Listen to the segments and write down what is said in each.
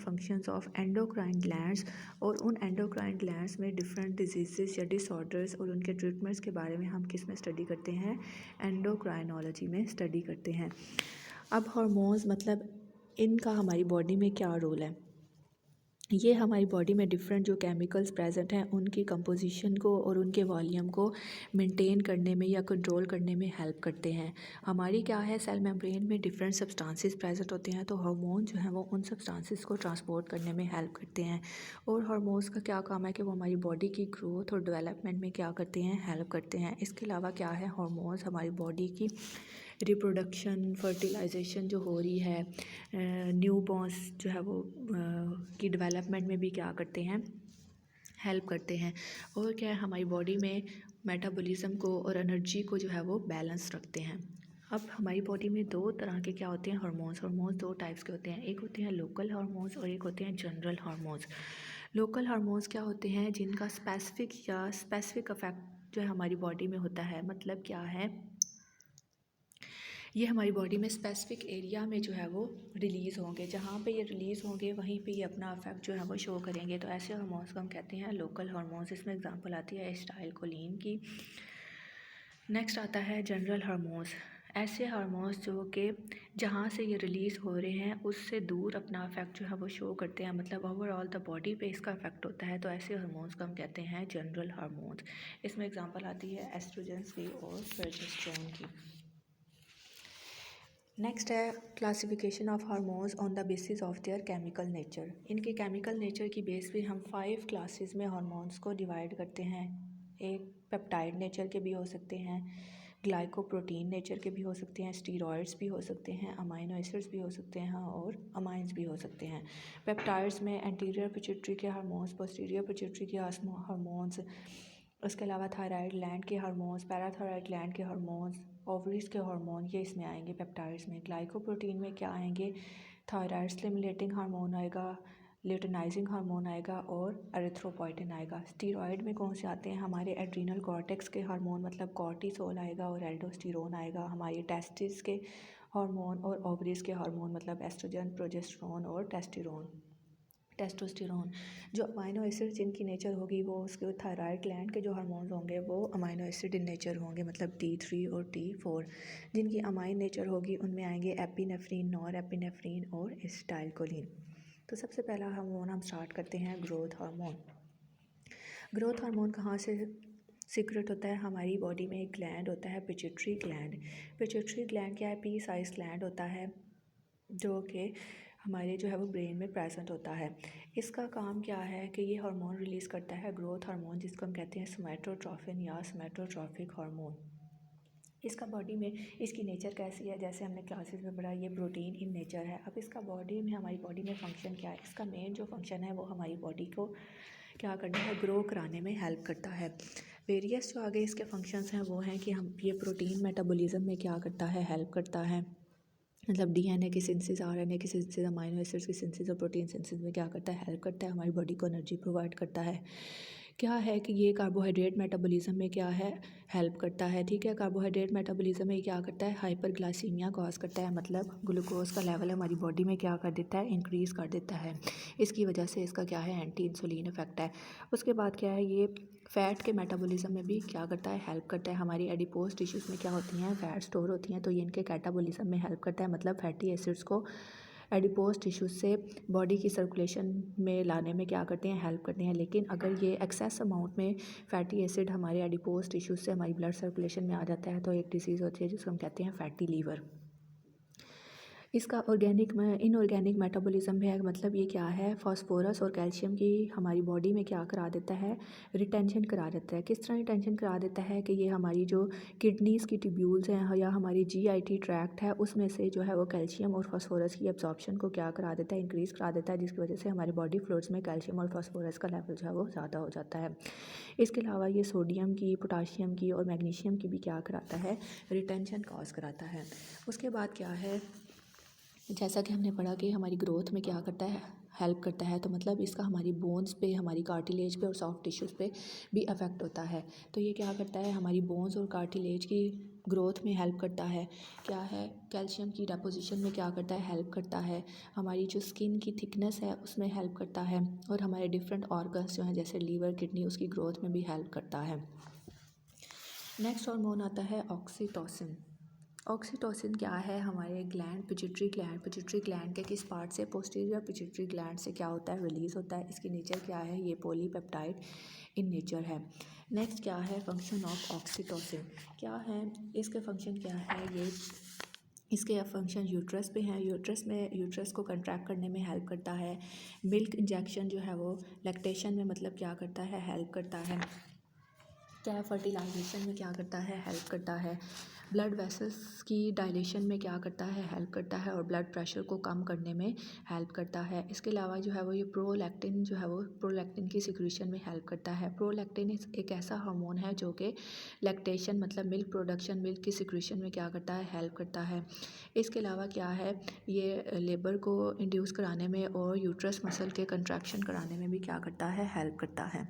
Functions of endocrine glands, और उन endocrine glands में डिफरेंट डिजीज़ या डिसऑर्डर्स और उनके ट्रीटमेंट्स के बारे में हम किस में स्टडी करते हैं, एंडोक्राइनोलॉजी में स्टडी करते हैं। अब हार्मोन्स मतलब इनका हमारी बॉडी में क्या रोल है। ये हमारी बॉडी में डिफरेंट जो केमिकल्स प्रेजेंट हैं उनकी कंपोजिशन को और उनके वॉल्यूम को मेंटेन करने में या कंट्रोल करने में हेल्प करते हैं। हमारी क्या है, सेल मेम्ब्रेन में डिफरेंट सब्सटेंसेस प्रेजेंट होते हैं, तो हार्मोन जो है वो उन सब्सटेंसेस को ट्रांसपोर्ट करने में हेल्प करते हैं। और हार्मोन्स का क्या काम है कि वो हमारी बॉडी की ग्रोथ और डेवलपमेंट में क्या करते हैं, हेल्प करते हैं। इसके अलावा क्या है, हार्मोन्स हमारी बॉडी की रिप्रोडक्शन, फर्टिलाइजेशन जो हो रही है, न्यू बॉर्न्स जो है वो की डेवलपमेंट में भी क्या करते हैं, हेल्प करते हैं। और क्या है, हमारी बॉडी में मेटाबॉलिज्म को और एनर्जी को जो है वो बैलेंस रखते हैं। अब हमारी बॉडी में दो तरह के क्या होते हैं, हार्मोन्स दो टाइप्स के होते हैं। एक होते हैं लोकल हार्मोन्स और एक होते हैं जनरल हार्मोन्स। लोकल हार्मोन्स क्या होते हैं, जिनका स्पेसिफिक इफेक्ट जो है हमारी बॉडी में होता है। मतलब क्या है, ये हमारी बॉडी में स्पेसिफिक एरिया में जो है वो रिलीज़ होंगे, जहाँ पे ये रिलीज़ होंगे वहीं पे ये अपना इफेक्ट जो है वो शो करेंगे। तो ऐसे हार्मोन्स को हम कहते हैं लोकल हार्मोन्स। इसमें एग्जांपल आती है एसिटाइलकोलिन की। नेक्स्ट आता है जनरल हार्मोन्स। ऐसे हार्मोन्स जो कि जहाँ से ये रिलीज़ हो रहे हैं उससे दूर अपना इफेक्ट जो है वो शो करते हैं, मतलब ओवरऑल द बॉडी पे इसका इफेक्ट होता है। तो ऐसे हार्मोन्स को हम कहते हैं जनरल हार्मोन्स। इसमें एग्जांपल आती है एस्ट्रोजन्स की और प्रोजेस्टेरोन की। नेक्स्ट है classification of hormones on the basis of their chemical nature. इनके केमिकल नेचर की बेस पे हम 5 क्लासेस में हार्मोन्स को डिवाइड करते हैं। एक पेप्टाइड नेचर के भी हो सकते हैं, ग्लाइकोप्रोटीन नेचर के भी हो सकते हैं, स्टीरॉयड्स भी हो सकते हैं, अमाइनो एसिड्स भी हो सकते हैं और अमाइंस भी हो सकते हैं। पेप्टाइड्स में एंटीरियर पिट्यूटरी के हार्मोन्स, पोस्टीरियर पिट्यूटरी के हार्मोन्स, उसके अलावा थायराइड ग्लैंड के हार्मोन्स, पैराथायराइड ग्लैंड के हार्मोन्स, ओवरीज के हार्मोन, ये इसमें आएंगे पेप्टाइड्स में। ग्लाइकोप्रोटीन में क्या आएंगे, थायराइड स्टिमुलेटिंग हार्मोन आएगा, ल्यूटेनाइजिंग हार्मोन आएगा और एरिथ्रोपोइटिन आएगा। स्टीरॉयड में कौन से आते हैं, हमारे एड्रीनल कॉर्टेक्स के हार्मोन मतलब कॉर्टिसोल आएगा और एल्डोस्टेरोन आएगा। हमारी टेस्टिस के हार्मोन और ओवरीज के हार्मोन मतलब एस्ट्रोजन, प्रोजेस्टेरोन और टेस्टोस्टेरोन। जो अमाइनो एसिड जिनकी नेचर होगी वो उसके थायराइड ग्लैंड के जो हार्मोन्स होंगे वो अमाइनो एसिड इन नेचर होंगे, मतलब T3 और T4। जिनकी अमाइन नेचर होगी उनमें आएंगे एपिनेफ्रीन, नॉर एपिनेफ्रीन और एसिटाइलकोलिन। तो सबसे पहला हार्मोन हम स्टार्ट करते हैं ग्रोथ हार्मोन। ग्रोथ हार्मोन कहाँ से सीक्रेट होता है, हमारी बॉडी में एक ग्लैंड होता है पिट्यूटरी ग्लैंड। पिट्यूटरी ग्लैंड क्या है, पी साइज ग्लैंड होता है जो कि हमारे जो है वो ब्रेन में प्रेजेंट होता है। इसका काम क्या है कि ये हार्मोन रिलीज़ करता है ग्रोथ हार्मोन, जिसको हम कहते हैं सोमैटोट्रोफिन या सोमैटोट्रॉफिक हार्मोन। इसका बॉडी में इसकी नेचर कैसी है, जैसे हमने क्लासेस में पढ़ा, ये प्रोटीन इन नेचर है। अब इसका बॉडी में हमारी बॉडी में फंक्शन क्या है, इसका मेन जो फंक्शन है वो हमारी बॉडी को क्या करना है, ग्रो कराने में हेल्प करता है। वेरियस जो आगे इसके फंक्शंस हैं वो हैं कि हम ये प्रोटीन मेटाबॉलिज्म में क्या करता है, हेल्प करता है। मतलब DNA की सिंथेसिस, RNA की सिंथेसिस, अमाइनो एसिड्स की सिंथेसिस और प्रोटीन सिंथेसिस में क्या करता है, हेल्प करता है। हमारी बॉडी को एनर्जी प्रोवाइड करता है। क्या है कि ये कार्बोहाइड्रेट मेटाबॉलिज्म में क्या है, हेल्प करता है। ठीक है, कार्बोहाइड्रेट मेटाबॉलिज्म में क्या करता है, हाइपरग्लाइसीमिया कॉज करता है, मतलब ग्लूकोज का लेवल हमारी बॉडी में क्या कर देता है, इंक्रीज़ कर देता है। इसकी वजह से इसका क्या है, एंटी इंसुलिन इफेक्ट है। उसके बाद क्या है, ये फ़ैट के मेटाबॉलिज्म में भी क्या करता है, हेल्प करता है। हमारी एडिपोज टिश्यूज़ में क्या होती हैं, फ़ैट स्टोर होती हैं, तो ये इनके कैटाबॉलिज्म में हेल्प करता है। मतलब फैटी एसिड्स को एडिपोज टिश्यूज़ से बॉडी की सर्कुलेशन में लाने में क्या करते हैं, हेल्प करते हैं। लेकिन अगर ये एक्सेस अमाउंट में फैटी एसिड हमारे एडिपोज टिश्यूज़ से हमारी ब्लड सर्कुलेशन में आ जाता है तो एक डिसीज़ होती है जिसको हम कहते हैं फैटी लीवर। इसका इनऑर्गेनिक मेटाबॉलिज्म में है, मतलब ये क्या है, फास्फोरस और कैल्शियम की हमारी बॉडी में क्या करा देता है, रिटेंशन करा देता है। किस तरह रिटेंशन करा देता है कि ये हमारी जो किडनीज़ की ट्यूब्यूल्स हैं या हमारी GIT ट्रैक्ट है उसमें से जो है वो कैल्शियम और फास्फोरस की एब्जॉर्प्शन को क्या करा देता है, इंक्रीज़ करा देता है, जिसकी वजह से हमारे बॉडी फ्लूइड्स में कैल्शियम और फास्फोरस का लेवल जो है वो ज़्यादा हो जाता है। इसके अलावा ये सोडियम की, पोटाशियम की और मैग्नीशियम की भी क्या कराता है, रिटेंशन कॉज कराता है। उसके बाद क्या है, जैसा कि हमने पढ़ा कि हमारी ग्रोथ में क्या करता है, हेल्प करता है। तो मतलब इसका हमारी बोन्स पे, हमारी कार्टिलेज पे और सॉफ्ट टिश्यूज़ पे भी अफेक्ट होता है। तो ये क्या करता है, हमारी बोन्स और कार्टिलेज की ग्रोथ में हेल्प करता है। क्या है, कैल्शियम की डेपोजिशन में क्या करता है, हेल्प करता है। हमारी जो स्किन की थिकनेस है उसमें हेल्प करता है, और हमारे डिफरेंट ऑर्गन्स जो हैं जैसे लीवर, किडनी, उसकी ग्रोथ में भी हेल्प करता है। नेक्स्ट हार्मोन आता है ऑक्सीटोसिन। ऑक्सीटोसिन क्या है, हमारे ग्लैंड पिट्यूटरी ग्लैंड के किस पार्ट से, पोस्टीरियर पिट्यूटरी ग्लैंड से क्या होता है, रिलीज़ होता है। इसकी नेचर क्या है, ये पॉलीपेप्टाइड इन नेचर है। नेक्स्ट क्या है, फंक्शन ऑफ ऑक्सीटोसिन क्या है, इसके फंक्शन क्या है, ये इसके फंक्शन यूट्रस पे हैं। यूट्रस को कंट्रैक्ट करने में हेल्प करता है। मिल्क इंजेक्शन जो है वो लैक्टेशन में मतलब क्या करता है, हेल्प करता है। क्या है, फर्टिलाइजेशन में क्या करता है, हेल्प करता है। ब्लड वेसल्स की डायलेशन में क्या करता है, हेल्प करता है, और ब्लड प्रेशर को कम करने में हेल्प करता है। इसके अलावा जो है वो ये प्रोलैक्टिन जो है वो प्रोलैक्टिन की सिक्रीशन में हेल्प करता है। प्रोलैक्टिन एक ऐसा हार्मोन है जो कि लैक्टेशन मतलब मिल्क प्रोडक्शन, मिल्क की सिक्रीशन में क्या करता है, हेल्प करता है। इसके अलावा क्या है, ये लेबर को इंड्यूस कराने में और यूट्रस मसल के कंट्रैक्शन कराने में भी क्या करता है, हेल्प करता है।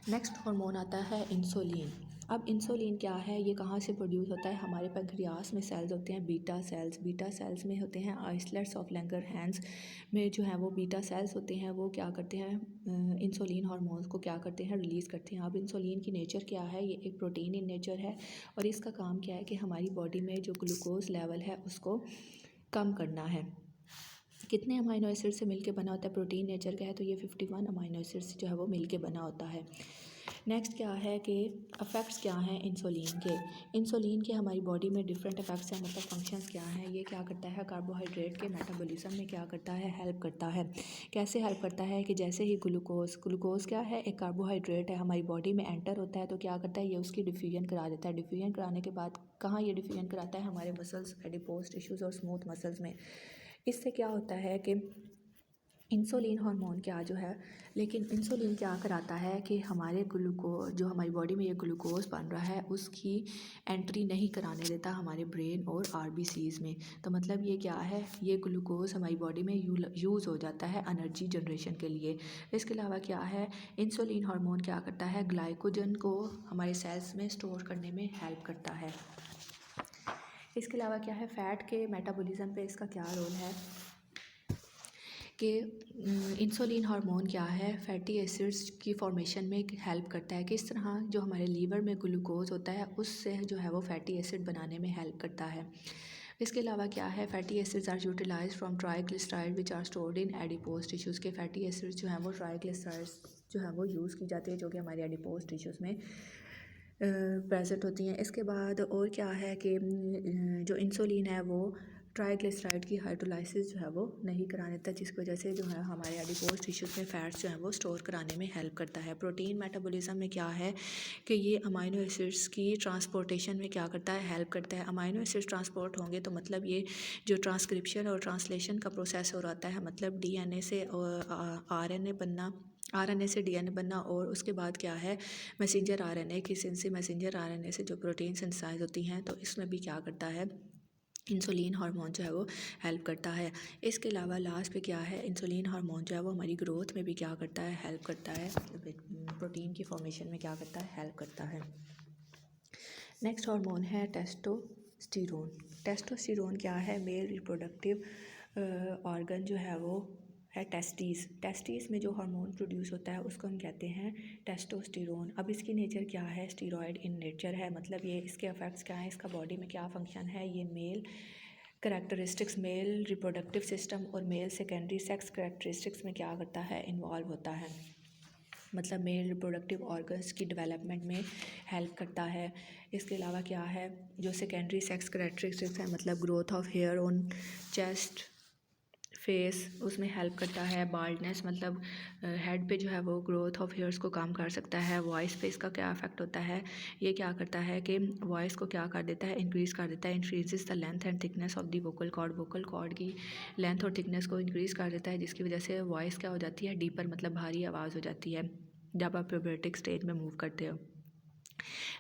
नेक्स्ट हार्मोन आता है इंसुलिन। अब इंसुलिन क्या है, ये कहाँ से प्रोड्यूस होता है, हमारे पैंक्रियास में सेल्स होते हैं बीटा सेल्स में होते हैं आइसलेट्स ऑफ लैंगरहैंस में जो है वो बीटा सेल्स होते हैं, वो क्या करते हैं, इंसुलिन हार्मोन्स को क्या करते हैं, रिलीज़ करते हैं। अब इंसुलिन की नेचर क्या है, ये एक प्रोटीन इन नेचर है, और इसका काम क्या है कि हमारी बॉडी में जो ग्लूकोज लेवल है उसको कम करना है। कितने अमाइनो एसिड से मिलके बना होता है, प्रोटीन नेचर का है तो ये 51 अमाइनो एसिड से जो है वो मिलके बना होता है। नेक्स्ट क्या है कि अफेक्ट्स क्या हैं इंसुलिन के हमारी बॉडी में डिफरेंट इफेक्ट्स हैं, मतलब फंक्शंस क्या हैं। ये क्या करता है, कार्बोहाइड्रेट के मेटाबॉलिज्म में क्या करता है, हेल्प करता है। कैसे हेल्प करता है कि जैसे ही ग्लूकोज क्या है, एक कार्बोहाइड्रेट है, हमारी बॉडी में एंटर होता है तो क्या करता है, ये उसकी डिफ्यूजन करा देता है। डिफ्यूजन कराने के बाद कहाँ ये डिफ्यूजन कराता है, हमारे मसल्स, एडिपोज टिश्यूज़ और स्मूथ मसल्स में। इससे क्या होता है कि इंसुलिन हार्मोन क्या जो है, लेकिन इंसुलिन क्या कराता है कि हमारे जो हमारी बॉडी में ये ग्लूकोज बन रहा है उसकी एंट्री नहीं कराने देता हमारे ब्रेन और आरबीसीज में। तो मतलब ये क्या है, ये ग्लूकोज हमारी बॉडी में यूज़ हो जाता है एनर्जी जनरेशन के लिए। इसके अलावा क्या है, इंसुलिन हार्मोन क्या करता है, ग्लाइकोजन को हमारे सेल्स में स्टोर करने में हेल्प करता है। इसके अलावा क्या है, फ़ैट के मेटाबॉलिज्म पे इसका क्या रोल है कि इंसुलिन हार्मोन क्या है, फैटी एसिड्स की फॉर्मेशन में हेल्प करता है। किस तरह, जो हमारे लीवर में ग्लूकोज होता है उससे जो है वो फैटी एसिड बनाने में हेल्प करता है। इसके अलावा क्या है, fatty acids are utilize from triglyceride which are stored in adipose tissues के फैटी एसिड्स जो हैं वो ट्राइग्लिसराइड्स जो है वो यूज़ की जाती है, जो कि हमारे एडिपोज टिश्यूज़ में प्रेजेंट होती हैं। इसके बाद और क्या है कि जो इंसुलिन है वो ट्राइग्लिसराइड की हाइड्रोलाइसिस जो है वो नहीं कराने देता, जिसकी वजह से जो है हमारे एडिपोज टिश्यूज़ में फ़ैट्स जो है वो स्टोर कराने में हेल्प करता है। प्रोटीन मेटाबॉलिज्म में क्या है कि ये अमाइनो एसिड्स की ट्रांसपोर्टेशन में क्या करता है, हेल्प करता है। अमाइनो एसिड्स ट्रांसपोर्ट होंगे तो मतलब ये जो ट्रांसक्रिप्शन और ट्रांसलेशन का प्रोसेस हो रहा है, मतलब डीएनए से आरएनए से डीएनए बनना, और उसके बाद क्या है, मैसेंजर आरएनए की से मैसेंजर आरएनए से जो प्रोटीन सिंथेसाइज होती हैं, तो इसमें भी क्या करता है, इंसुलिन हार्मोन जो है वो हेल्प करता है। इसके अलावा लास्ट पे क्या है, इंसुलिन हार्मोन जो है वो हमारी ग्रोथ में भी क्या करता है, हेल्प करता है, प्रोटीन की फॉर्मेशन में क्या करता है, हेल्प करता है। नेक्स्ट हार्मोन है टेस्टोस्टेरोन। टेस्टोस्टेरोन क्या है, मेल रिप्रोडक्टिव ऑर्गन जो है वो है टेस्टिस में जो हार्मोन प्रोड्यूस होता है उसको हम कहते हैं टेस्टोस्टेरोन। अब इसकी नेचर क्या है, स्टीरॉयड इन नेचर है, मतलब ये इसके इफेक्ट्स क्या हैं, इसका बॉडी में क्या फंक्शन है। ये male characteristics, male reproductive system और मेल सेकेंडरी सेक्स करैक्टरिस्टिक्स में क्या करता है, इन्वॉल्व होता है, मतलब मेल रिप्रोडक्टिव ऑर्गन्स की डेवलपमेंट में हेल्प करता है। इसके अलावा क्या है, जो सेकेंडरी सेक्स करैक्टरिस्टिक्स है, मतलब growth of hair on chest face, उसमें हेल्प करता है। बाल्डनेस मतलब हेड पे जो है वो ग्रोथ ऑफ हेयर्स को कम कर सकता है। वॉइस पे इसका क्या इफेक्ट होता है, ये क्या करता है कि वॉइस को क्या कर देता है, इंक्रीज़ कर देता है। Increases the length and thickness of the vocal cord की लेंथ और थिकनेस को इंक्रीज़ कर देता है, जिसकी वजह से वॉइस क्या हो जाती है, डीपर मतलब भारी आवाज़ हो जाती है जब आप प्यूबर्टिक स्टेज में मूव करते हो।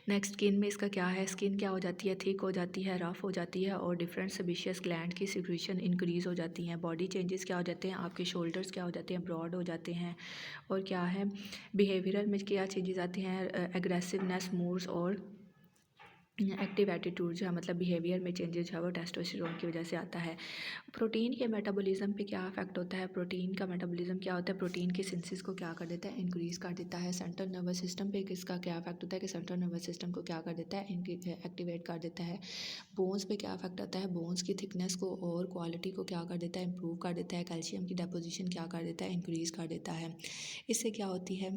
नेक्स्ट स्किन में इसका क्या है, स्किन क्या हो जाती है, थिक हो जाती है, रफ हो जाती है, और डिफरेंट सेबेशियस ग्लैंड की सिक्रीशन इंक्रीज़ हो जाती हैं। बॉडी चेंजेस क्या हो जाते हैं, आपके शोल्डर्स क्या हो जाते हैं, ब्रॉड हो जाते हैं। और क्या है, बिहेवियरल में क्या चेंजेस आती हैं, एग्रेसिवनेस, मूड्स और एक्टिव एटीट्यूड जो है मतलब बिहेवियर में चेंजेस जो है वो टेस्टोस्टेरोन की वजह से आता है। प्रोटीन के मेटाबॉलिज्म पे क्या इफेक्ट होता है, प्रोटीन का मेटाबॉलिज्म क्या होता है, प्रोटीन के सिंथेसिस को क्या कर देता है, इंक्रीज़ कर देता है। सेंट्रल नर्वस सिस्टम पे किसका क्या इफेक्ट होता है कि सेंट्रल नर्वस सिस्टम को क्या कर देता है, एक्टिवेट कर देता है। बोन्स पे क्या इफेक्ट आता है, बोन्स की थिकनेस को और क्वालिटी को क्या कर देता है, इंप्रूव कर देता है। कैल्शियम की डेपोजिशन क्या कर देता है, इंक्रीज़ कर देता है। इससे क्या होती है,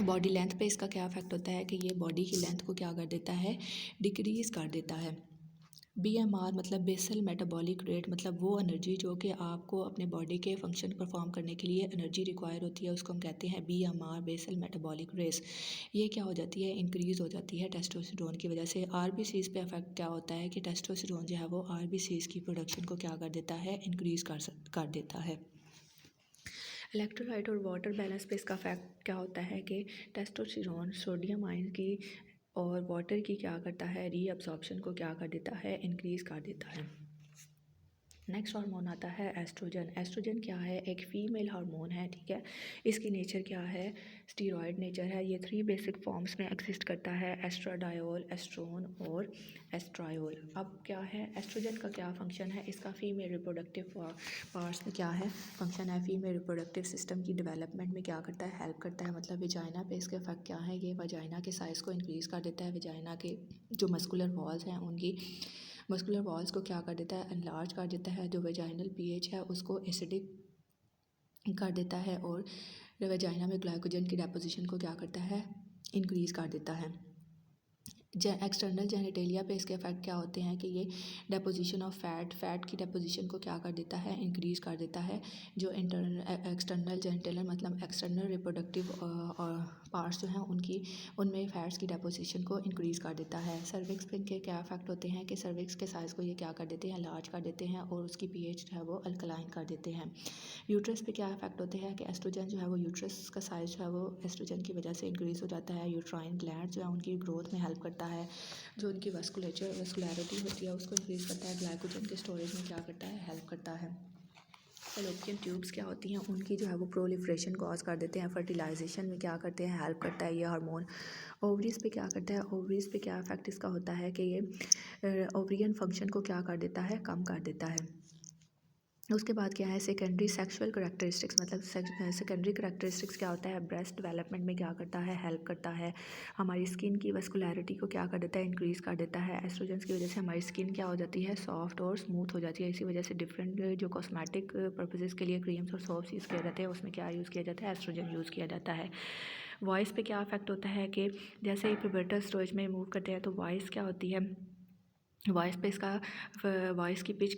बॉडी लेंथ पे इसका क्या इफेक्ट होता है कि ये बॉडी की लेंथ को क्या कर देता है, डिक्रीज़ कर देता है। BMR मतलब बेसल मेटाबॉलिक रेट, मतलब वो एनर्जी जो कि आपको अपने बॉडी के फंक्शन परफॉर्म करने के लिए एनर्जी रिक्वायर होती है, उसको हम कहते हैं BMR बेसल मेटाबॉलिक रेस। ये क्या हो जाती है, इंक्रीज़ हो जाती है टेस्टोस्टेरोन की वजह से। RBCs पे इफेक्ट क्या होता है कि टेस्टोस्टेरोन जो है वो RBCs की प्रोडक्शन को क्या कर देता है, इंक्रीज़ कर देता है। इलेक्ट्रोलाइट और वाटर बैलेंस पे इसका इफेक्ट क्या होता है कि टेस्टोस्टेरोन सोडियम आयन की और वाटर की क्या करता है, रीअब्सॉर्प्शन को क्या कर देता है, इंक्रीज़ कर देता है। नेक्स्ट हार्मोन आता है एस्ट्रोजन। एस्ट्रोजन क्या है, एक फ़ीमेल हार्मोन है, ठीक है। इसकी नेचर क्या है, स्टीरॉयड नेचर है। ये 3 बेसिक फॉर्म्स में एग्जिस्ट करता है, एस्ट्राडायोल, एस्ट्रोन और एस्ट्रायोल। अब क्या है, एस्ट्रोजन का क्या फंक्शन है, इसका फीमेल रिप्रोडक्टिव पार्ट्स में क्या है फंक्शन है, फीमेल रिप्रोडक्टिव सिस्टम की डेवलपमेंट में क्या करता है, हेल्प करता है। मतलब विजाइना पे इसके इफेक्ट क्या है, ये वजाइना के साइज़ को इंक्रीज़ कर देता है। विजाइना के जो मस्कुलर वॉल्स हैं उनकी मस्कुलर वॉल्स को क्या कर देता है, एनलार्ज कर देता है। जो वेजाइनल pH है उसको एसिडिक कर देता है और वेजाइना में ग्लाइकोजन की डेपोजिशन को क्या करता है, इंक्रीज़ कर देता है। एक्सटर्नल जेनिटेलिया पे इसके इफेक्ट क्या होते हैं कि ये डेपोजिशन ऑफ फैट की डेपोजिशन को क्या कर देता है, इंक्रीज़ कर देता है। जो एक्सटर्नल जेनिटेलिया मतलब एक्सटर्नल रिप्रोडक्टिव पार्ट्स जो हैं उनमें फैट्स की डेपोजिशन को इंक्रीज़ कर देता है। सर्विक्स पे इनके क्या इफेक्ट होते हैं कि सर्विक्स के साइज़ को ये क्या कर देते हैं, लार्ज कर देते हैं और उसकी pH जो है वो अल्कलाइन कर देते हैं। यूट्रस पे क्या इफेक्ट होते हैं कि एस्ट्रोजन जो है वो यूट्रस का साइज़ जो है वो एस्ट्रोजन की वजह से इंक्रीज़ हो जाता है। यूट्राइन ग्लैंड जो है उनकी ग्रोथ में हेल्प करता है। जो उनकी वस्कुलैरिटी होती है उसको इंक्रीज़ करता है। ग्लाइकोजन के स्टोरेज में क्या करता है, हेल्प करता है। फैलोपियन ट्यूब्स क्या होती हैं, उनकी जो है वो प्रोलिफरेशन कॉज कर देते हैं। फर्टिलाइजेशन में क्या करते हैं, हेल्प करता है ये हार्मोन। ओवरीज़ पे क्या करता है, ओवरीज़ पे क्या इफेक्ट इसका होता है कि ये ओवरियन फंक्शन को क्या कर देता है, कम कर देता है। उसके बाद क्या है, सेकेंडरी सेक्सुअल करैक्टरिस्टिक्स, मतलब सेकेंडरी करैक्टरिस्टिक्स क्या होता है, ब्रेस्ट डेवलपमेंट में क्या करता है, हेल्प करता है। हमारी स्किन की वस्कुलैरिटी को क्या कर देता है, इंक्रीज़ कर देता है। एस्ट्रोजन की वजह से हमारी स्किन क्या हो जाती है, सॉफ्ट और स्मूथ हो जाती है। इसी वजह से डिफरेंट जो कॉस्मेटिक पर्पसेस के लिए क्रीम्स और सोप्स यूज़ किए जाते हैं उसमें क्या यूज़ किया जाता है, एस्ट्रोजन यूज़ किया जाता है। वॉइस पे क्या इफेक्ट होता है कि जैसे ही प्यूबर्टल स्टेज में मूव करते हैं तो वॉइस क्या होती है, वॉइस पे इसका वॉइस की पिच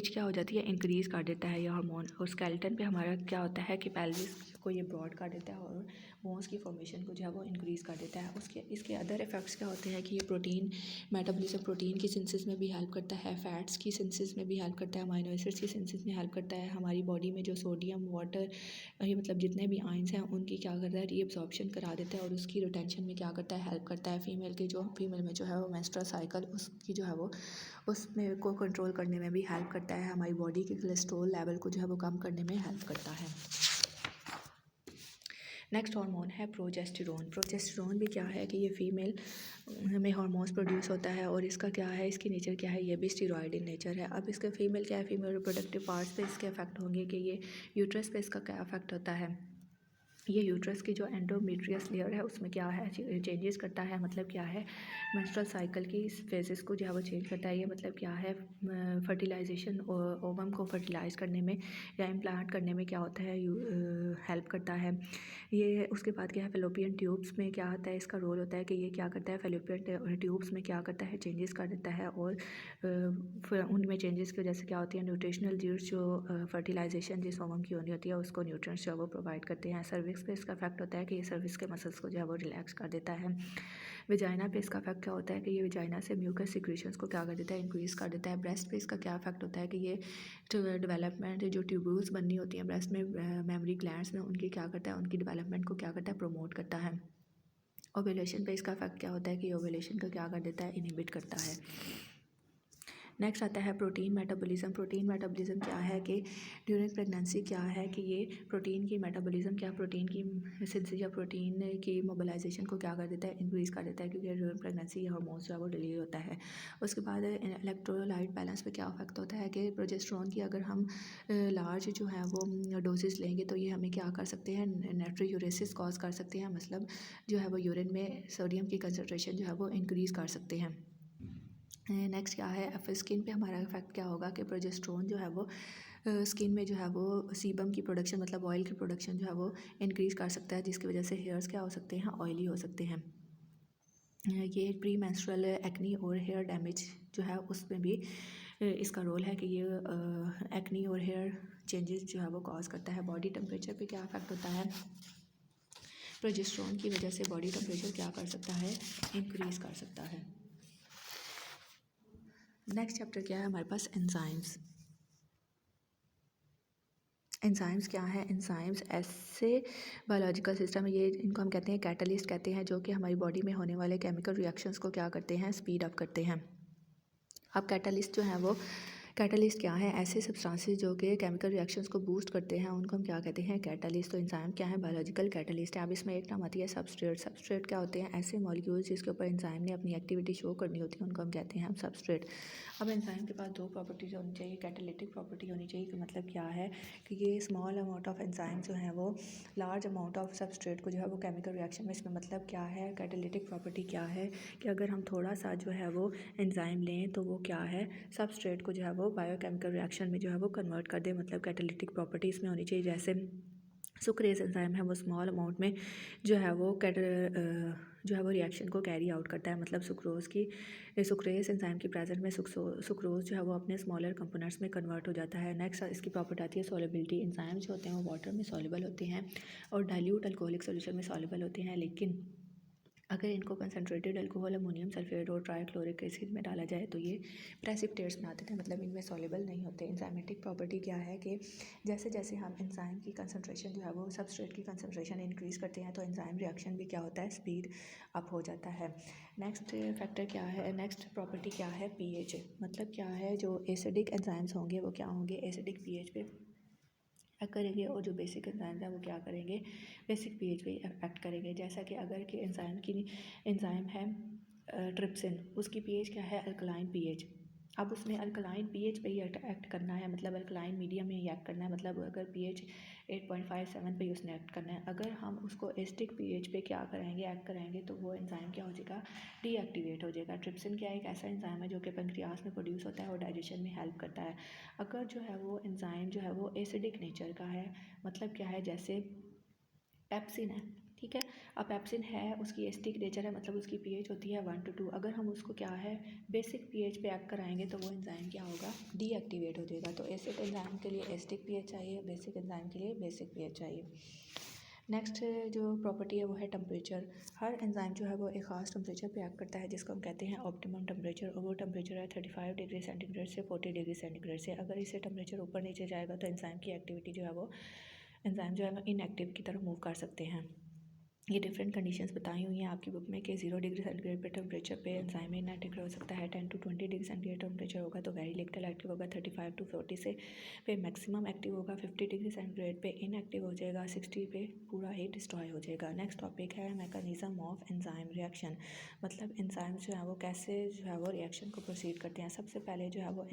क्या हो जाती है, इंक्रीज़ कर देता है ये हार्मोन। और स्केलेटन पे हमारा क्या होता है कि पेल्विस को ये ब्रॉड कर देता है और बोन्स की फॉर्मेशन को जो है वो इंक्रीज़ कर देता है। इसके अदर इफ़ेक्ट्स क्या होते हैं कि ये प्रोटीन मेटाबॉलिज्म, प्रोटीन की सिंथेसिस में भी हेल्प करता है, फैट्स की सिंथेसिस में भी हेल्प करता है, अमीनो एसिड्स की सिंथेसिस में हेल्प करता है। हमारी बॉडी में जो सोडियम, वाटर, ये मतलब जितने भी आयंस हैं उनकी क्या करता है, रीअब्सॉर्प्शन करा देता है और उसकी रिटेंशन में क्या करता है, हेल्प करता है। फीमेल में जो है वो मेंस्ट्रुअल साइकिल उसकी जो है वो उसमें को कंट्रोल करने में भी हेल्प करता है। हमारी बॉडी के कोलेस्ट्रॉल लेवल को जो है वो कम करने में हेल्प करता है। नेक्स्ट हार्मोन है प्रोजेस्टेरोन। प्रोजेस्टेरोन भी क्या है कि ये फीमेल में हार्मोन्स प्रोड्यूस होता है और इसका क्या है, इसकी नेचर क्या है, ये भी स्टीरॉयड इन नेचर है। अब इसका फीमेल क्या है, फीमेल रिप्रोडक्टिव पार्ट्स पे इसके इफेक्ट होंगे कि ये यूट्रस पे इसका क्या इफेक्ट होता है, ये यूट्रस की जो एंडोमेट्रियस लेयर है उसमें क्या है, चेंजेस करता है। मतलब क्या है, मेंस्ट्रुअल साइकिल की फेजेस को जो है वो चेंज करता है। ये मतलब क्या है, फर्टिलाइजेशन ओवम को फर्टिलाइज करने में या इम्प्लांट करने में क्या होता है, हेल्प करता है ये। उसके बाद क्या है, फेलोपियन ट्यूब्स में क्या होता है, इसका रोल होता है कि ये क्या करता है, फेलोपियन ट्यूब्स में क्या करता है, चेंजेस कर देता है। और उनमें चेंजेस की वजह से क्या होती है, न्यूट्रिशनल यूज जो फर्टिलाइजेशन जिस ओवम की होनी होती है उसको न्यूट्रिएंट्स जो है वो प्रोवाइड करते हैं। सर्विक्स पे इसका इफेक्ट होता है कि ये सर्विक्स के मसल्स को जो है वो रिलैक्स कर देता है। विजाइना पे इसका इफेक्ट क्या होता है कि ये विजाइना से म्यूकस सिक्रीशंस को क्या कर देता है, इंक्रीज़ कर देता है। ब्रेस्ट पे इसका क्या इफेक्ट होता है कि ये डेवलपमेंट जो ट्यूब्यूल्स बननी होती हैं ब्रेस्ट में, मेमोरी ग्लैंड्स में, उनकी क्या करता है, उनकी डेवलपमेंट को क्या करता है, प्रमोट करता है। ओव्यूलेशन पे इसका इफेक्ट क्या होता है कि ओव्यूलेशन को क्या कर देता है, इनहिबिट करता है। नेक्स्ट आता है प्रोटीन मेटाबॉलिज्म। प्रोटीन मेटाबॉलिज्म क्या है कि ड्यूरिंग प्रेगनेंसी क्या है कि ये प्रोटीन की मेटाबॉलिज्म क्या प्रोटीन की सिंथेसिस या प्रोटीन की मोबिलाइजेशन को क्या कर देता है, इंक्रीज़ कर देता है, क्योंकि ड्यूरिंग प्रेगनेंसी ये हार्मोन्स जो है वो रिलीज होता है। उसके बाद इलेक्ट्रोलाइट बैलेंस पे क्या इफेक्ट होता है कि प्रोजेस्टेरोन की अगर हम लार्ज जो है वो डोजेस लेंगे तो ये हमें क्या कर सकते हैं, नाइट्रोयूरेसिस कॉज कर सकते हैं, मतलब जो है वो यूरिन में सोडियम की कंसनट्रेशन जो है वो इंक्रीज़ कर सकते हैं। नेक्स्ट क्या है, स्किन पे हमारा इफेक्ट क्या होगा कि प्रोजेस्टेरोन जो है वो स्किन में जो है वो सीबम की प्रोडक्शन मतलब ऑयल की प्रोडक्शन जो है वो इंक्रीज़ कर सकता है, जिसकी वजह से हेयर्स क्या हो सकते हैं, ऑयली हो सकते हैं। ये प्री मेंस्ट्रुअल एक्नी और हेयर डैमेज जो है उसमें भी इसका रोल है कि ये एक्नी और हेयर चेंजेस जो है वो कॉज करता है। बॉडी टेम्परेचर पे क्या इफेक्ट होता है, प्रोजेस्टेरोन की वजह से बॉडी टेम्परेचर क्या कर सकता है, इंक्रीज़ कर सकता है। नेक्स्ट चैप्टर क्या है हमारे पास, एंजाइम्स। एंजाइम्स क्या है, एंजाइम्स ऐसे बायोलॉजिकल सिस्टम, ये इनको हम कहते हैं कैटलिस्ट कहते हैं, जो कि हमारी बॉडी में होने वाले केमिकल रिएक्शंस को क्या करते हैं, स्पीड अप करते हैं। अब कैटलिस्ट जो है वो, कैटलिस्ट क्या है, ऐसे सब्सटेंसेस जो कि केमिकल रिएक्शंस को बूस्ट करते हैं उनको हम क्या कहते हैं, कैटलिस्ट। तो एंजाइम क्या है, बायोलॉजिकल कैटलिस्ट है। अब इसमें एक नाम आती है सबस्ट्रेट। सबस्ट्रेट क्या होते हैं, ऐसे मॉलिक्यूल्स जिसके ऊपर एंजाइम ने अपनी एक्टिविटी शो करनी होती है, उनको हम कहते हैं सबस्ट्रेट। अब एंजाइम के पास दो प्रॉपर्टीज़ होनी चाहिए, कैटालिटिक प्रॉपर्टी होनी चाहिए, कि मतलब क्या है कि ये स्मॉल अमाउंट ऑफ एंजाइम जो है वो लार्ज अमाउंट ऑफ सबस्ट्रेट को जो है वो केमिकल रिएक्शन में, इसमें मतलब क्या है, कैटालिटिक प्रॉपर्टी क्या है कि अगर हम थोड़ा सा जो है वो एंजाइम लें तो वो क्या है, सबस्ट्रेट को जो है वो बायोकेमिकल रिएक्शन में जो है वो कन्वर्ट कर दे, मतलब कैटालिटिक प्रॉपर्टी इसमें होनी चाहिए। जैसे सुक्रेज एंजाइम है वो स्मॉल अमाउंट में जो है वो जो है वो रिएक्शन को कैरी आउट करता है, मतलब सुक्रेज एंजाइम की प्रेजेंट में सुक्रोज जो है वो अपने स्मॉलर कंपोनेंट्स में कन्वर्ट हो जाता है। नेक्स्ट इसकी प्रॉपर्टी आती है सॉलिबिलिटी। एंजाइम जो होते हैं वो वाटर में सॉल्युबल होते हैं और डाइल्यूट अल्कोहलिक सॉल्यूशन में सॉल्युबल होते हैं, लेकिन अगर इनको कंसनट्रेटेड अल्कोहल अमोनियम सल्फेट और ट्राइक्लोरिक एसिड में डाला जाए तो ये प्रेसिपिटेट्स में आते थे, मतलब इनमें सॉल्युबल नहीं होते। एंजाइमेटिक प्रॉपर्टी क्या है कि जैसे जैसे हम एंजाइम की कंसनट्रेशन जो है वो सबस्ट्रेट की कंसनट्रेशन इंक्रीज़ करते हैं तो एंजाइम रिएक्शन भी क्या होता है, स्पीड अप हो जाता है। नेक्स्ट फैक्टर क्या है, नेक्स्ट प्रॉपर्टी क्या है, पीएच। मतलब क्या है, जो एसिडिक एंजाइम्स होंगे वो क्या होंगे, एसिडिक पीएच पे करेंगे, और जो बेसिक एंजाइम्स हैं वो क्या करेंगे, बेसिक पीएच पे एक्ट करेंगे। जैसा कि अगर कि एंजाइम है ट्रिप्सिन, उसकी पीएच क्या है, अल्कलाइन पीएच। अब उसने अल्कलाइन पीएच पे ही एक्ट करना है, मतलब अल्कलाइन मीडियम में ही एक्ट करना है, मतलब अगर पीएच 8.57 पे ही उसने एक्ट करना है। अगर हम उसको एसिडिक पीएच पे क्या कराएंगे, एक्ट कराएंगे, तो वो एंजाइम क्या हो जाएगा, डीएक्टिवेट हो जाएगा। ट्रिप्सिन क्या एक ऐसा एंजाइम है जो कि पेंक्रियास में प्रोड्यूस होता है और डाइजेशन में हेल्प करता है। अगर जो है वो एंजाइम जो है वो एसिडिक नेचर का है, मतलब क्या है, जैसे पेप्सिन है, ठीक है। अब पेप्सिन है, उसकी एसिडिक नेचर है, मतलब उसकी पीएच होती है 1 to 2। अगर हम उसको क्या है, बेसिक पीएच पे एक्ट कराएंगे तो वो एंजाइम क्या होगा, डीएक्टिवेट हो जाएगा। तो एसिड एंजाइम के लिए एसिडिक पीएच चाहिए, बेसिक एंजाइम के लिए बेसिक पीएच चाहिए। नेक्स्ट जो प्रॉपर्टी है वो है टेम्परेचर। हर एंजाइम जो है वो एक ख़ास टेम्परेचर पे एक्ट करता है, जिसको हम कहते हैं ऑप्टिमम टेम्परेचर, और वो टेम्परेचर है 35 डिग्री सेंटीग्रेड से 40 डिग्री सेंटीग्रेड से। अगर इससे टेम्परेचर ऊपर नीचे जाएगा तो एंजाइम की एक्टिविटी जो है वो, एंजाइम जो है वो इनएक्टिव की तरफ मूव कर सकते हैं। ये डिफरेंट कंडीशंस बताई हुई हैं आपकी बुक में कि 0 डिग्री सेंटीग्रेड पे टेम्परेचर पे एंजाइम इनएक्टिव हो सकता है, 10 to 20 डिग्री सेंटीग्रेड टेम्परेचर होगा तो वेरी लिटिल एक्टिव होगा, 35 to 40 से पे मैक्सिमम एक्टिव होगा, 50 डिग्री सेंटीग्रेड पे इनएक्टिव हो जाएगा, 60 पे पूरा ही डिस्ट्रॉय हो जाएगा। नेक्स्ट टॉपिक है मैकेनिज्म ऑफ एंजाइम रिएक्शन। मतलब एंजाइम जो है वो कैसे जो है वो रिएक्शन को प्रोसीड करते हैं। सबसे पहले जो है वो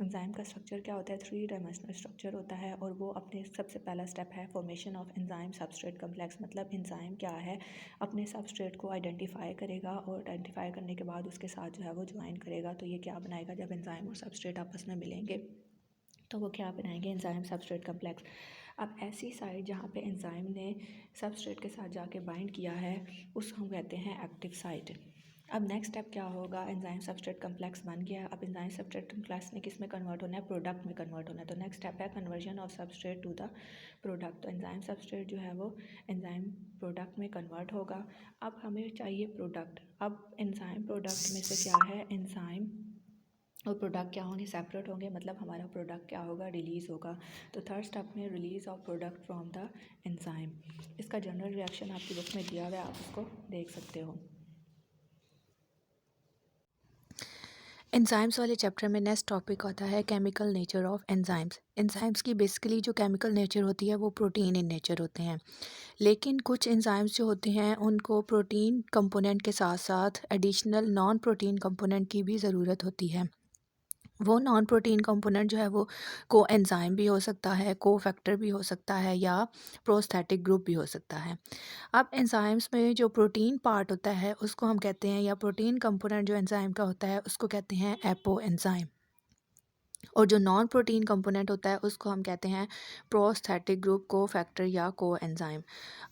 एंजाइम का स्ट्रक्चर क्या होता है, 3 डायमेंशनल स्ट्रक्चर होता है, और वो अपने सबसे पहला स्टेप है formation of enzyme substrate complex. मतलब एंजाइम क्या है, अपने सबस्ट्रेट को आइडेंटिफाई करेगा और आइडेंटिफाई करने के बाद उसके साथ जो है वो ज्वाइन करेगा, तो ये क्या बनाएगा, जब एंजाइम और सबस्ट्रेट आपस में मिलेंगे तो वो क्या बनाएंगे, एंजाइम सबस्ट्रेट कम्प्लेक्स। अब ऐसी साइड जहाँ पे एंजाइम ने सबस्ट्रेट के साथ जाके बाइंड किया है उसको हम कहते हैं एक्टिव साइट। अब नेक्स्ट स्टेप क्या होगा, एंजाइम सबस्ट्रेट कम्प्लेक्स बन गया। अब एंजाइम सबस्ट्रेट कम्प्लेक्स ने किस में कन्वर्ट होना है, प्रोडक्ट में कन्वर्ट होना है। तो नेक्स्ट स्टेप है conversion of substrate to the product. तो एंजाइम सबस्ट्रेट जो है वो एंजाइम प्रोडक्ट में कन्वर्ट होगा। अब हमें चाहिए प्रोडक्ट। अब एंजाइम प्रोडक्ट में से क्या है, एंजाइम और प्रोडक्ट क्या होंगे, सेपरेट होंगे, मतलब हमारा प्रोडक्ट क्या होगा, रिलीज़ होगा। तो थर्ड स्टेप में release of product from the enzyme. इसका जनरल रिएक्शन आपकी बुक में दिया हुआ है, आप उसको देख सकते हो। एंजाइम्स वाले चैप्टर में नेक्स्ट टॉपिक आता है chemical nature of enzymes. Enzymes की बेसिकली जो केमिकल नेचर होती है वो प्रोटीन इन नेचर होते हैं, लेकिन कुछ एंजाइम्स जो होते हैं उनको प्रोटीन कंपोनेंट के साथ साथ एडिशनल नॉन प्रोटीन कंपोनेंट की भी ज़रूरत होती है। वो नॉन प्रोटीन कंपोनेंट जो है वो को एंजाइम भी हो सकता है, को फैक्टर भी हो सकता है, या प्रोस्थेटिक ग्रुप भी हो सकता है। अब एंजाइम्स में जो प्रोटीन पार्ट होता है उसको हम कहते हैं, या प्रोटीन कंपोनेंट जो एंजाइम का होता है उसको कहते हैं एपो एंजाइम, और जो नॉन प्रोटीन कंपोनेंट होता है उसको हम कहते हैं प्रोस्थेटिक ग्रुप, को फैक्टर या को एंजाइम।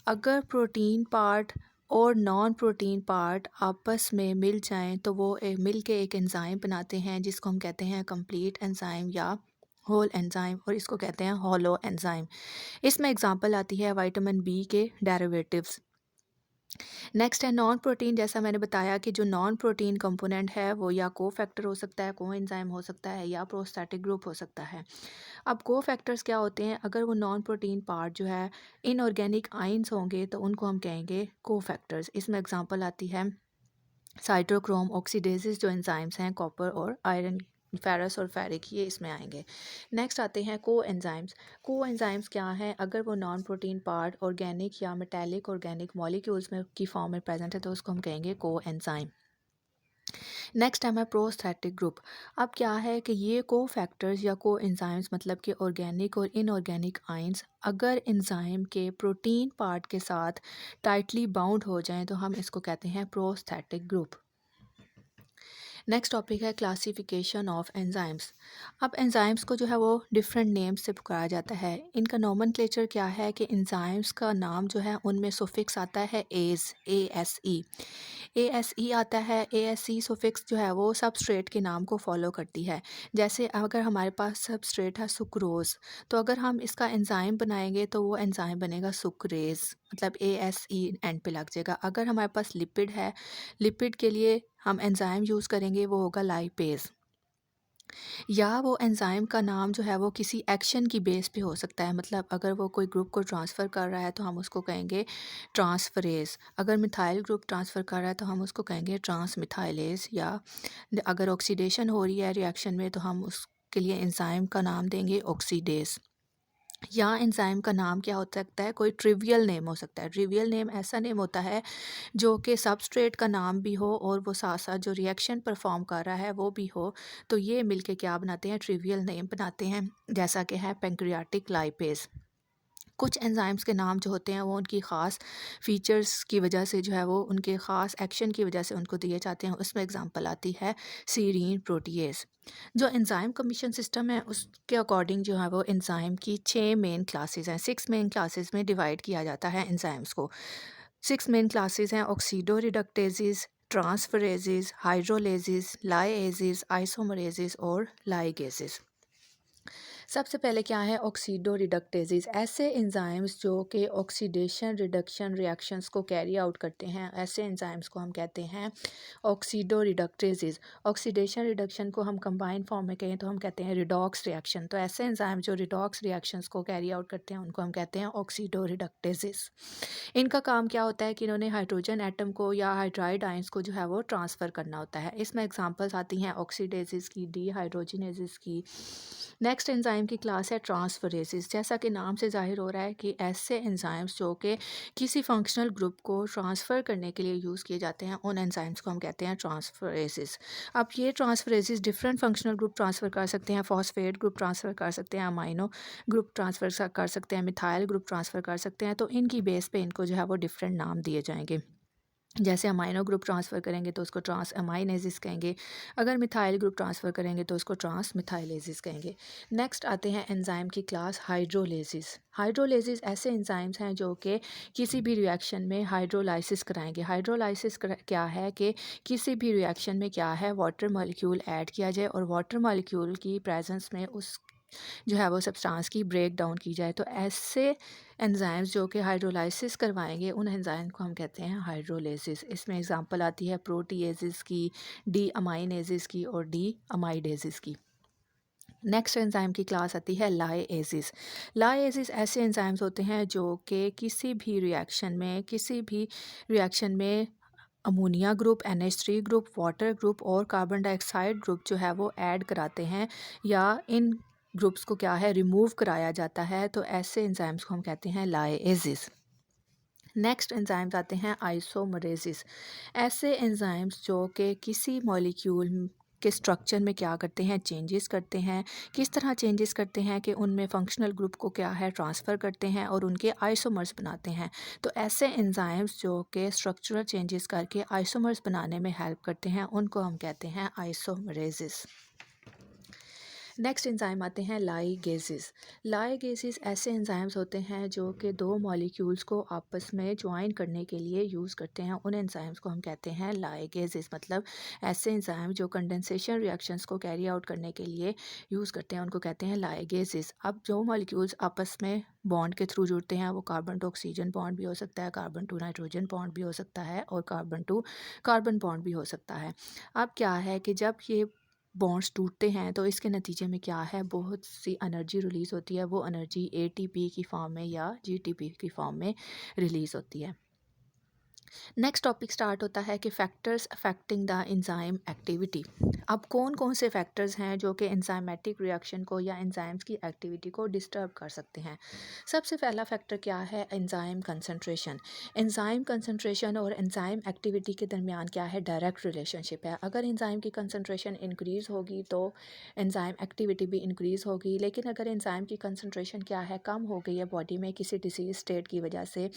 अगर प्रोटीन पार्ट और नॉन प्रोटीन पार्ट आपस में मिल जाएं तो वो मिल के एक एंजाइम बनाते हैं जिसको हम कहते हैं कंप्लीट एंजाइम या होल एंजाइम, और इसको कहते हैं होलो एंजाइम। इसमें एग्जांपल आती है विटामिन बी के डेरिवेटिव्स। नेक्स्ट है नॉन प्रोटीन। जैसा मैंने बताया कि जो नॉन प्रोटीन कंपोनेंट है वो या को फैक्टर हो सकता है, को एंजाइम हो सकता है, या प्रोस्थेटिक ग्रुप हो सकता है। अब को फैक्टर्स क्या होते हैं? अगर वो नॉन प्रोटीन पार्ट जो है इनऑर्गेनिक आयंस होंगे तो उनको हम कहेंगे को फैक्टर्स। इसमें एग्जांपल आती है साइटोक्रोम ऑक्सीडेजेस जो एंजाइम्स हैं, कॉपर और आयरन, फेरस और फेरिक, ये इसमें आएंगे। नेक्स्ट आते हैं को एंजाइम्स। को एंजाइम्स क्या हैं? अगर वो नॉन प्रोटीन पार्ट ऑर्गेनिक या मेटेलिक ऑर्गेनिक मॉलिक्यूल्स में की फॉर्म में प्रेजेंट है तो उसको हम कहेंगे को एंजाइम। नेक्स्ट टाइम है प्रोस्थेटिक ग्रुप। अब क्या है कि ये को फैक्टर्स या को एंजाइम्स मतलब कि ऑर्गेनिक और इनऑर्गेनिक आयंस अगर एंजाइम के प्रोटीन पार्ट के साथ टाइटली बाउंड हो जाएं तो हम इसको कहते हैं प्रोस्थेटिक ग्रुप। नेक्स्ट टॉपिक है क्लासिफिकेशन ऑफ एंजाइम्स। अब एंजाइम्स को जो है वो डिफरेंट नेम्स से पुकारा जाता है। इनका नोमेनक्लेचर क्या है कि एंजाइम्स का नाम जो है उनमें सुफिक्स आता है एज, ए एस ई आता है। ए एस ई सुफिक्स जो है वो सबस्ट्रेट के नाम को फॉलो करती है। जैसे अगर हमारे पास सबस्ट्रेट है सुक्रोज, तो अगर हम इसका एंजाइम बनाएंगे तो वो एंजाइम बनेगा सुक्रेज, मतलब ए एस ई एंड पे लग जाएगा। अगर हमारे पास लिपिड है, लिपिड के लिए हम एंजाइम यूज़ करेंगे, वो होगा लाइपेज। या वो एंजाइम का नाम जो है वो किसी एक्शन की बेस पे हो सकता है, मतलब अगर वो कोई ग्रुप को ट्रांसफ़र कर रहा है तो हम उसको कहेंगे ट्रांसफरेज। अगर मिथाइल ग्रुप ट्रांसफ़र कर रहा है तो हम उसको कहेंगे ट्रांसमिथाइलेज। या अगर ऑक्सीडेशन हो रही है रिएक्शन में तो हम उसके लिए एंजाइम का नाम देंगे ऑक्सीडेज। या एंजाइम का नाम क्या हो सकता है? कोई ट्रिवियल नेम हो सकता है। ट्रिवियल नेम ऐसा नेम होता है जो कि सबस्ट्रेट का नाम भी हो और वो साथ साथ जो रिएक्शन परफॉर्म कर रहा है वो भी हो, तो ये मिलके क्या बनाते हैं? ट्रिवियल नेम बनाते हैं, जैसा कि है पेंक्रियाटिक लाइपेज। कुछ एंजाइम्स के नाम जो होते हैं वो उनकी ख़ास फीचर्स की वजह से जो है वो उनके ख़ास एक्शन की वजह से उनको दिए जाते हैं। उसमें एग्जांपल आती है सीरीन प्रोटीएज। जो एंजाइम कमीशन सिस्टम है उसके अकॉर्डिंग जो है वो एंजाइम की 6 मेन क्लासेस हैं। 6 मेन क्लासेस में डिवाइड किया जाता है एंजाइम्स को। 6 मेन क्लासेस हैं ऑक्सीडो रिडक्टेजेस, ट्रांसफरेजेस, हाइड्रोलेजेस, लाइएजेस, आइसोमरेजेस और लाइगेजेस। सबसे पहले क्या है? ऑक्सीडो रिडक्टेजेस। ऐसे एंजाइम्स जो कि ऑक्सीडेशन रिडक्शन रिएक्शंस को कैरी आउट करते हैं, ऐसे एंजाइम्स को हम कहते हैं ऑक्सीडो रिडक्टेजेस। ऑक्सीडेशन रिडक्शन को हम कंबाइन फॉर्म में कहें तो हम कहते हैं रिडॉक्स रिएक्शन। तो ऐसे एंजाइम जो रिडॉक्स रिएक्शंस को कैरी आउट करते हैं उनको हम कहते हैं ऑक्सीडो रिडक्टेजेस। इनका काम क्या होता है कि इन्होंने हाइड्रोजन एटम को या हाइड्राइड आयंस को जो है वो ट्रांसफ़र करना होता है। इसमें एग्जांपल्स आती हैं ऑक्सीडेजेस की, डीहाइड्रोजिनेजेस की। नेक्स्ट एंजाइम की क्लास है ट्रांसफरेजेस। जैसा कि नाम से जाहिर हो रहा है कि ऐसे एंजाइम्स जो कि किसी फंक्शनल ग्रुप को ट्रांसफ़र करने के लिए यूज़ किए जाते हैं उन एंजाइम्स को हम कहते हैं ट्रांसफरेजेस। अब ये transferases different functional group transfer कर सकते हैं। फॉस्फेट ग्रुप ट्रांसफ़र कर सकते हैं, अमाइनो ग्रुप ट्रांसफ़र कर सकते हैं, मिथाइल ग्रुप ट्रांसफ़र कर सकते हैं। तो इनकी बेस पे इनको जो है वो डिफरेंट नाम दिए जाएंगे। जैसे अमाइनो ग्रुप ट्रांसफ़र करेंगे तो उसको ट्रांस अमाइनेजिस कहेंगे। अगर मिथाइल ग्रुप ट्रांसफ़र करेंगे तो उसको ट्रांस मिथाइलेजिस कहेंगे। नेक्स्ट आते हैं एंजाइम की क्लास हाइड्रोलेजिस। हाइड्रोलेजिस ऐसे एंजाइम्स हैं जो कि किसी भी रिएक्शन में हाइड्रोलाइसिस कराएंगे। हाइड्रोलाइसिस क्या है कि किसी भी रिएक्शन में क्या है, वाटर मॉलिक्यूल ऐड किया जाए और वाटर मॉलिक्यूल की प्रेजेंस में उस जो है वो सब्सटेंस की ब्रेक डाउन की जाए। तो ऐसे एंजाइम्स जो कि हाइड्रोलाइसिस करवाएंगे उन एंजाइम को हम कहते हैं हाइड्रोलेसिस। इसमें एग्जांपल आती है प्रोटीएजिस की, डी अमाइनेजिस की और डी अमाइडेजिस की। नेक्स्ट एंजाइम की क्लास आती है लाइएजिस। लाइएजिस ऐसे एंजाइम्स होते हैं जो कि किसी भी रिएक्शन में ammonia group, NH3 group, water group और कार्बन डाइऑक्साइड ग्रुप जो है वो ऐड कराते हैं या इन ग्रुप्स को क्या है रिमूव कराया जाता है, तो ऐसे एंजाइम्स को हम कहते हैं लाएजेस। नेक्स्ट एंजाइम्स आते हैं आइसोमरेसिस। ऐसे एंजाइम्स जो कि किसी मॉलिक्यूल के स्ट्रक्चर में क्या करते हैं, चेंजेस करते हैं। किस तरह चेंजेस करते हैं कि उनमें फंक्शनल ग्रुप को क्या है ट्रांसफ़र करते हैं और उनके आइसोमर्स बनाते हैं। तो ऐसे एंजाइम्स जो कि स्ट्रक्चरल चेंजेस करके आइसोमर्स बनाने में हेल्प करते हैं उनको हम कहते हैं आइसोमरेसिस। नेक्स्ट एंजाइम आते हैं लाइगेसेस। लाइगेसेस ऐसे एंजाइम्स होते हैं जो कि दो मॉलिक्यूल्स को आपस में ज्वाइन करने के लिए यूज़ करते हैं, उन एंजाइम्स को हम कहते हैं लाइगेसेस। मतलब ऐसे एंजाइम जो कंडेंसेशन रिएक्शंस को कैरी आउट करने के लिए यूज़ करते हैं उनको कहते हैं लाइगेसेस। अब जो मॉलिक्यूल्स आपस में बॉन्ड के थ्रू जुड़ते हैं वो कार्बन टू ऑक्सीजन बॉन्ड भी हो सकता है, कार्बन टू नाइट्रोजन बॉन्ड भी हो सकता है और कार्बन टू कार्बन बॉन्ड भी हो सकता है। अब क्या है कि जब ये बॉन्ड्स टूटते हैं तो इसके नतीजे में क्या है बहुत सी एनर्जी रिलीज़ होती है। वो एनर्जी ATP की फॉर्म में या GTP की फॉर्म में रिलीज़ होती है। नेक्स्ट टॉपिक स्टार्ट होता है कि factors affecting the enzyme activity. अब कौन कौन से फैक्टर्स हैं जो कि एंजाइमेटिक रिएक्शन को या एंजाइम्स की एक्टिविटी को डिस्टर्ब कर सकते हैं। सबसे पहला फैक्टर क्या है, एंजाइम कंसंट्रेशन। एंजाइम कंसंट्रेशन और एंजाइम एक्टिविटी के दरमियान क्या है, डायरेक्ट रिलेशनशिप है। अगर एंजाइम की कंसंट्रेशन इंक्रीज़ होगी तो एंजाइम एक्टिविटी भी इंक्रीज़ होगी, लेकिन अगर एंजाइम की कंसंट्रेशन क्या है कम हो गई है बॉडी में किसी डिसीज स्टेट की वजह से,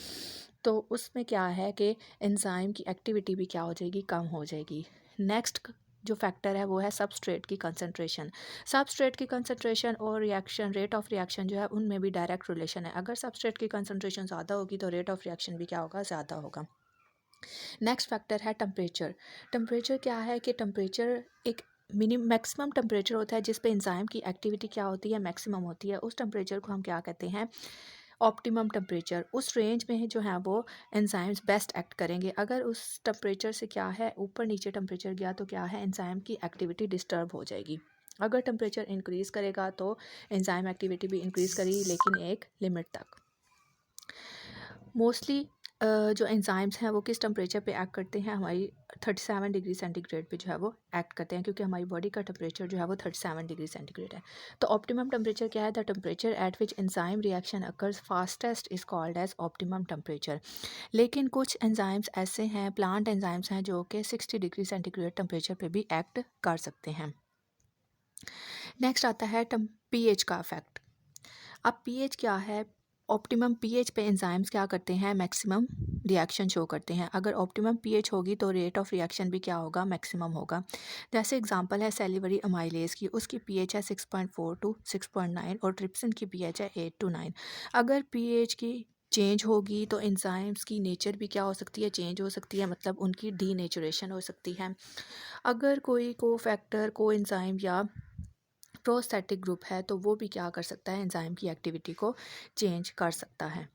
तो उसमें क्या है कि एंजाइम की एक्टिविटी भी क्या हो जाएगी, कम हो जाएगी। नेक्स्ट जो फैक्टर है वो है सबस्ट्रेट की कंसंट्रेशन। सबस्ट्रेट की कंसंट्रेशन और रिएक्शन रेट ऑफ रिएक्शन जो है उनमें भी डायरेक्ट रिलेशन है। अगर सबस्ट्रेट की कंसंट्रेशन ज़्यादा होगी तो रेट ऑफ रिएक्शन भी क्या होगा, ज़्यादा होगा। नेक्स्ट फैक्टर है टेम्परेचर। टेम्परेचर क्या है कि टेम्परेचर एक मैक्सिमम टेम्परेचर होता है जिस पे एंजाइम की एक्टिविटी क्या होती है, मैक्सिमम होती है। उस टेम्परेचर को हम क्या कहते हैं, ऑप्टिमम टेम्परेचर। उस रेंज में जो है वो एंजाइम्स बेस्ट एक्ट करेंगे। अगर उस टेम्परेचर से क्या है ऊपर नीचे टेम्परेचर गया तो क्या है एंजाइम की एक्टिविटी डिस्टर्ब हो जाएगी। अगर टेम्परेचर इंक्रीज़ करेगा तो एंजाइम एक्टिविटी भी इंक्रीज़ करेगी, लेकिन एक लिमिट तक। मोस्टली जो एंजाइम्स हैं वो किस टेम्परेचर पे एक्ट करते हैं, हमारी 37 डिग्री सेंटीग्रेड पे जो है वो एक्ट करते हैं, क्योंकि हमारी बॉडी का टेम्परेचर जो है वो 37 डिग्री सेंटीग्रेड है। तो ऑप्टिमम टेम्परेचर क्या है, the temperature at which enzyme reaction occurs fastest is called as optimum temperature. लेकिन कुछ एंजाइम्स ऐसे हैं, प्लांट एंजाइम्स हैं जो कि 60 डिग्री सेंटीग्रेड टेम्परेचर पे भी एक्ट कर सकते हैं। नेक्स्ट आता है pH का इफेक्ट। अब pH क्या है, ऑप्टिमम pH पे एंजाइम्स क्या करते हैं, मैक्सिमम रिएक्शन शो करते हैं। अगर ऑप्टिमम pH होगी तो रेट ऑफ रिएक्शन भी क्या होगा, मैक्सिमम होगा। जैसे एग्जांपल है सेलिवरी अमाइलेज की, उसकी pH है 6.4 टू 6.9 और ट्रिप्सिन की pH है 8 टू 9। अगर pH की चेंज होगी तो एंजाइम्स की नेचर भी क्या हो सकती है, चेंज हो सकती है, मतलब उनकी डीनेचुरेशन हो सकती है। अगर कोई को फैक्टर को एंजाइम या प्रोस्थेटिक ग्रुप है तो वो भी क्या कर सकता है, एंजाइम की एक्टिविटी को चेंज कर सकता है।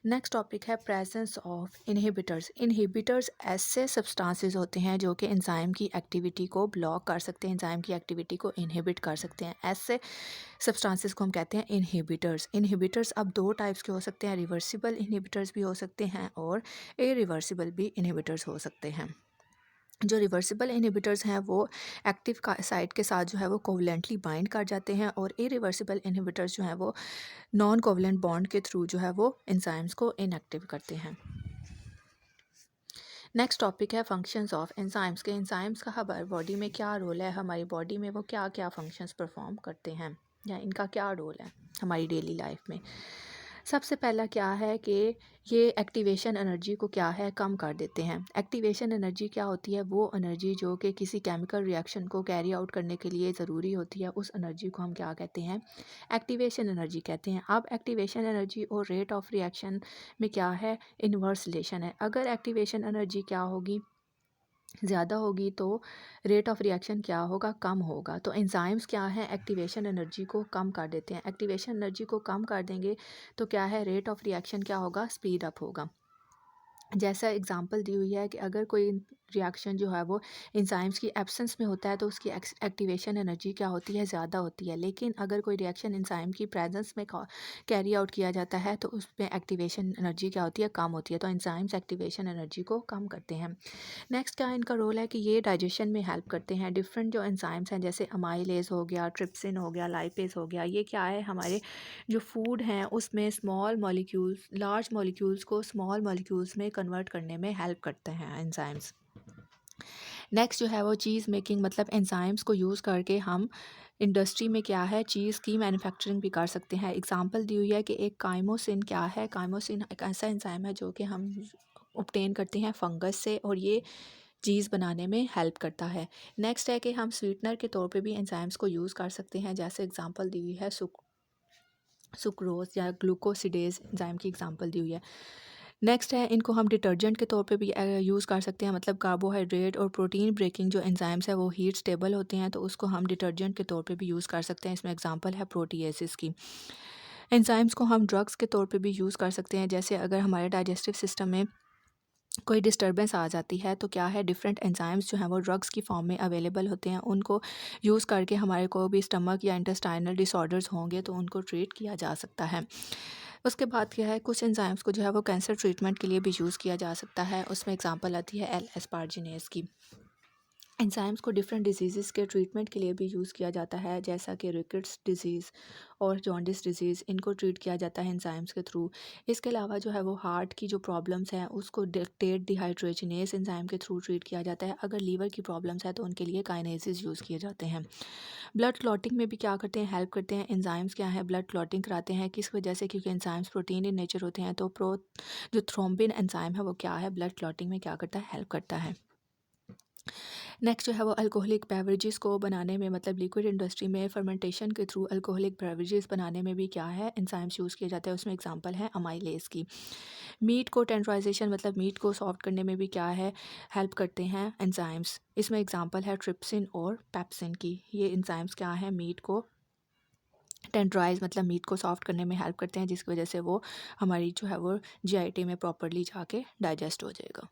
नेक्स्ट टॉपिक है प्रेजेंस ऑफ इनहिबिटर्स। इनहिबिटर्स ऐसे सब्सटेंसेस होते हैं जो कि एंजाइम की एक्टिविटी को ब्लॉक कर सकते हैं, एंजाइम की एक्टिविटी को इनहिबिट कर सकते हैं। ऐसे सब्सटेंसेस को हम कहते हैं इनहिबिटर्स। इनहिबिटर्स अब दो टाइप्स के हो सकते हैं, रिवर्सिबल इनहिबिटर्स भी हो सकते हैं और इरिवर्सिबल भी इनहिबिटर्स हो सकते हैं। जो रिवर्सिबल इनहिबिटर्स हैं वो एक्टिव का साइट के साथ जो है वो कोवलेंटली बाइंड कर जाते हैं, और इरिवर्सिबल इनहिबिटर्स जो हैं वो नॉन कोवलेंट बॉन्ड के थ्रू जो है वो एंजाइम्स को इनएक्टिव करते हैं। नेक्स्ट टॉपिक है फंक्शंस ऑफ एंजाइम्स के। एंजाइम्स का हमारी बॉडी में क्या रोल है, हमारी बॉडी में वो क्या क्या फंक्शंस परफॉर्म करते हैं या इनका क्या रोल है हमारी डेली लाइफ में। सबसे पहला क्या है कि ये एक्टिवेशन एनर्जी को क्या है, कम कर देते हैं। एक्टिवेशन एनर्जी क्या होती है, वो एनर्जी जो कि किसी केमिकल रिएक्शन को कैरी आउट करने के लिए ज़रूरी होती है, उस एनर्जी को हम क्या कहते हैं, एक्टिवेशन एनर्जी कहते हैं। अब एक्टिवेशन एनर्जी और रेट ऑफ रिएक्शन में क्या है, इन्वर्स रिलेशन है। अगर एक्टिवेशन एनर्जी क्या होगी, ज़्यादा होगी तो रेट ऑफ रिएक्शन क्या होगा, कम होगा। तो एंजाइम्स क्या है, एक्टिवेशन एनर्जी को कम कर देते हैं। एक्टिवेशन एनर्जी को कम कर देंगे तो क्या है, रेट ऑफ रिएक्शन क्या होगा, स्पीड अप होगा। जैसा एग्जांपल दी हुई है कि अगर कोई रिएक्शन जो है वो एंजाइम्स की एब्सेंस में होता है तो उसकी एक्टिवेशन एनर्जी क्या होती है, ज़्यादा होती है। लेकिन अगर कोई रिएक्शन एंजाइम की प्रेजेंस में कैरी आउट किया जाता है तो उसमें एक्टिवेशन एनर्जी क्या होती है, कम होती है। तो एंजाइम्स एक्टिवेशन एनर्जी को कम करते हैं। नेक्स्ट क्या इनका रोल है कि ये डाइजेशन में हेल्प करते हैं। डिफरेंट जो एंजाइम्स हैं जैसे अमाइलेज हो गया, ट्रिप्सिन हो गया, लाइपेज हो गया, ये क्या है, हमारे जो फूड हैं उसमें स्मॉल मॉलिक्यूल्स लार्ज मॉलिक्यूल्स को स्मॉल मॉलिक्यूल्स में कन्वर्ट करने में हेल्प करते हैं एंजाइम्स। नेक्स्ट जो है वो चीज़ मेकिंग, मतलब एंजाइम्स को यूज़ करके हम इंडस्ट्री में क्या है, चीज़ की मैन्युफैक्चरिंग भी कर सकते हैं। एग्जांपल दी हुई है कि एक काइमोसिन क्या है, काइमोसिन एक ऐसा एंजाइम है जो कि हम ऑब्टेन करते हैं फंगस से और ये चीज़ बनाने में हेल्प करता है। नेक्स्ट है कि हम स्वीटनर के तौर पे भी एंजाइम्स को यूज़ कर सकते हैं। जैसे एग्जांपल दी हुई है सुक्रोज या ग्लूकोसिडेज एंजाइम की एग्जांपल दी हुई है। नेक्स्ट है इनको हम डिटर्जेंट के तौर पे भी यूज़ कर सकते हैं। मतलब कार्बोहाइड्रेट और प्रोटीन ब्रेकिंग जो एंजाइम्स है वो हीट स्टेबल होते हैं तो उसको हम डिटर्जेंट के तौर पे भी यूज़ कर सकते हैं। इसमें एग्जांपल है प्रोटीएसिस की। एंजाइम्स को हम ड्रग्स के तौर पे भी यूज़ कर सकते हैं। जैसे अगर हमारे डाइजेस्टिव सिस्टम में कोई डिस्टर्बेंस आ जाती है तो क्या है, डिफरेंट एंजाइम्स जो हैं वो ड्रग्स की फॉर्म में अवेलेबल होते हैं। उनको यूज़ करके हमारे को भी स्टमक या इंटेस्टाइनल डिसऑर्डर्स होंगे तो उनको ट्रीट किया जा सकता है। उसके बाद क्या है, कुछ एंजाइम्स को जो है वो कैंसर ट्रीटमेंट के लिए भी यूज़ किया जा सकता है। उसमें एग्जांपल आती है एल एस्पार्जिनेस की। एंजाइम्स को डिफरेंट डिजीज़ के ट्रीटमेंट के लिए भी यूज़ किया जाता है। जैसा कि रिकेट्स डिजीज़ और जॉन्डिस डिजीज़, इनको ट्रीट किया जाता है एंजाइम्स के थ्रू। इसके अलावा जो है वो हार्ट की जो प्रॉब्लम्स हैं उसको टेट डिहाइड्रोजनेस एंजाइम के थ्रू ट्रीट किया जाता है। अगर लीवर की प्रॉब्लम्स है तो उनके लिए काइनेसिस यूज़ किए जाते हैं। ब्लड क्लॉटिंग में भी क्या करते हैं, हेल्प करते हैं। एंजाइम्स क्या है, ब्लड क्लॉटिंग कराते हैं। किस वजह से, क्योंकि एंजाइम्स प्रोटीन इन नेचर होते हैं। तो जो थ्रोम्बिन एंजाइम है वो क्या है, ब्लड क्लॉटिंग में क्या करता है, हेल्प करता है। नेक्स्ट जो है वो अल्कोहलिक बेवरेजेस को बनाने में, मतलब लिक्विड इंडस्ट्री में फर्मेंटेशन के थ्रू अल्कोहलिक बेवरेजेस बनाने में भी क्या है, एंजाइम्स यूज़ किए जाते हैं। उसमें एग्जांपल है अमाइलेज की। मीट को टेंडराइजेशन, मतलब मीट को सॉफ्ट करने में भी क्या है, हेल्प करते हैं एंजाइम्स। इसमें एग्जांपल है ट्रिप्सिन और पेप्सिन की। ये एंजाइम्स क्या है, मीट को टेंडराइज, मतलब मीट को सॉफ्ट करने में हेल्प करते हैं, जिसकी वजह से वो हमारी जो है वो जीआईटी में प्रॉपरली जाके डाइजेस्ट हो जाएगा।